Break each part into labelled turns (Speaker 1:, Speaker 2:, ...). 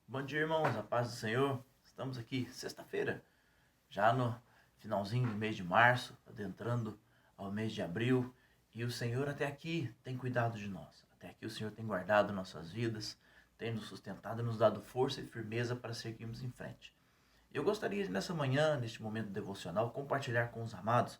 Speaker 1: Bom dia, irmãos, a paz do Senhor. Estamos aqui, sexta-feira, já no finalzinho do mês de março, adentrando ao mês de abril, e o Senhor até aqui tem cuidado de nós. Até aqui o Senhor tem guardado nossas vidas, tem nos sustentado, nos dado força e firmeza para seguirmos em frente. Eu gostaria nessa manhã, neste momento devocional, compartilhar com os amados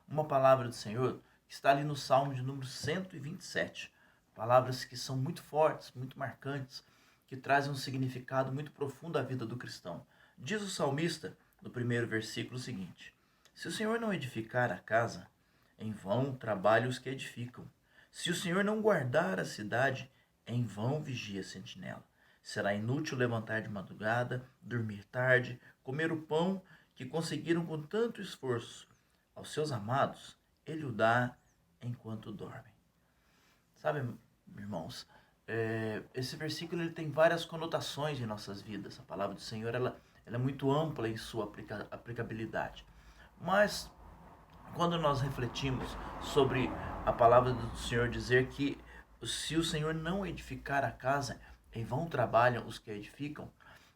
Speaker 1: uma palavra do Senhor que está ali no Salmo de número 127. Palavras que são muito fortes, muito marcantes, que trazem um significado muito profundo à vida do cristão. Diz o salmista, no primeiro versículo, o seguinte: se o Senhor não edificar a casa, em vão trabalham os que edificam. Se o Senhor não guardar a cidade, em vão vigia a sentinela. Será inútil levantar de madrugada, dormir tarde, comer o pão que conseguiram com tanto esforço. Aos seus amados, ele o dá enquanto dormem. Sabe, irmãos, esse versículo ele tem várias conotações em nossas vidas. A palavra do Senhor ela é muito ampla em sua aplicabilidade. Mas, quando nós refletimos sobre a palavra do Senhor dizer que se o Senhor não edificar a casa, em vão trabalham os que a edificam,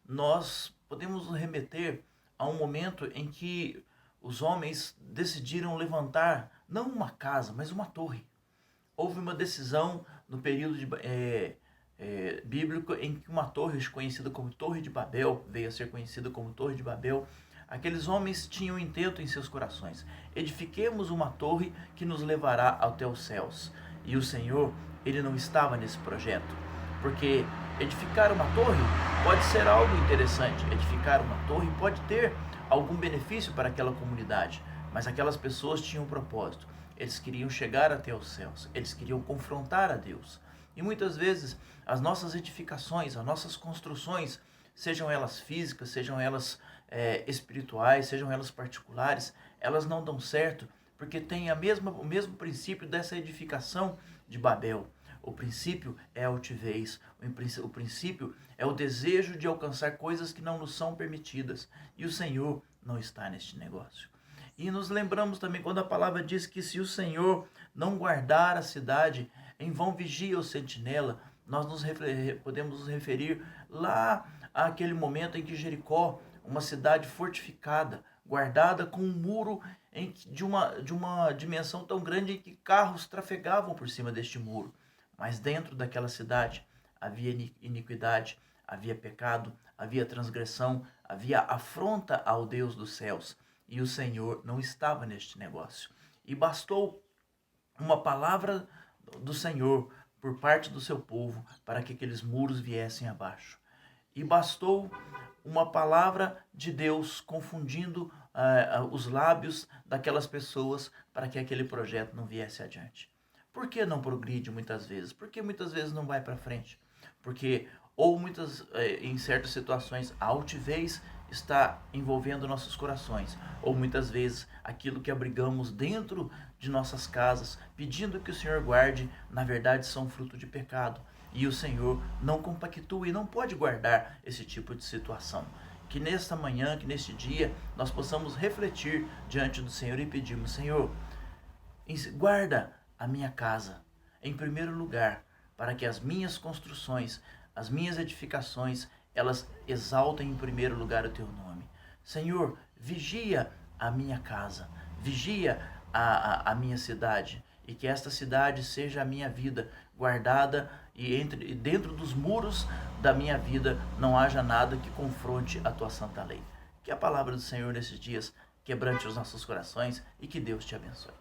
Speaker 1: nós podemos nos remeter a um momento em que os homens decidiram levantar não uma casa, mas uma torre. Houve uma decisão no período bíblico em que uma torre conhecida como Torre de Babel veio a ser conhecida como Torre de Babel. Aqueles homens tinham um intento em seus corações: edifiquemos uma torre que nos levará até os céus. E o Senhor, ele não estava nesse projeto, porque edificar uma torre pode ser algo interessante, edificar uma torre pode ter algum benefício para aquela comunidade, mas aquelas pessoas tinham um propósito. Eles queriam chegar até os céus, eles queriam confrontar a Deus. E muitas vezes as nossas edificações, as nossas construções, sejam elas físicas, sejam elas espirituais, sejam elas particulares, elas não dão certo porque tem o mesmo princípio dessa edificação de Babel. O princípio é a altivez, o princípio é o desejo de alcançar coisas que não nos são permitidas. E o Senhor não está neste negócio. E nos lembramos também quando a palavra diz que se o Senhor não guardar a cidade, em vão vigia o sentinela. Nós podemos nos referir lá àquele momento em que Jericó, uma cidade fortificada, guardada com um muro de uma dimensão tão grande em que carros trafegavam por cima deste muro. Mas dentro daquela cidade havia iniquidade, havia pecado, havia transgressão, havia afronta ao Deus dos céus. E o Senhor não estava neste negócio. E bastou uma palavra do Senhor por parte do seu povo para que aqueles muros viessem abaixo. E bastou uma palavra de Deus confundindo os lábios daquelas pessoas para que aquele projeto não viesse adiante. Por que não progride muitas vezes? Por que muitas vezes não vai para frente? Porque em certas situações, a altivez está envolvendo nossos corações, ou muitas vezes aquilo que abrigamos dentro de nossas casas, pedindo que o Senhor guarde, na verdade são fruto de pecado, e o Senhor não compactua e não pode guardar esse tipo de situação. Que nesta manhã, que neste dia, nós possamos refletir diante do Senhor e pedirmos: Senhor, guarda a minha casa em primeiro lugar, para que as minhas construções, as minhas edificações, elas exaltem em primeiro lugar o teu nome. Senhor, vigia a minha casa, vigia a minha cidade, e que esta cidade seja a minha vida, guardada, e dentro dos muros da minha vida não haja nada que confronte a tua santa lei. Que a palavra do Senhor nesses dias quebrante os nossos corações e que Deus te abençoe.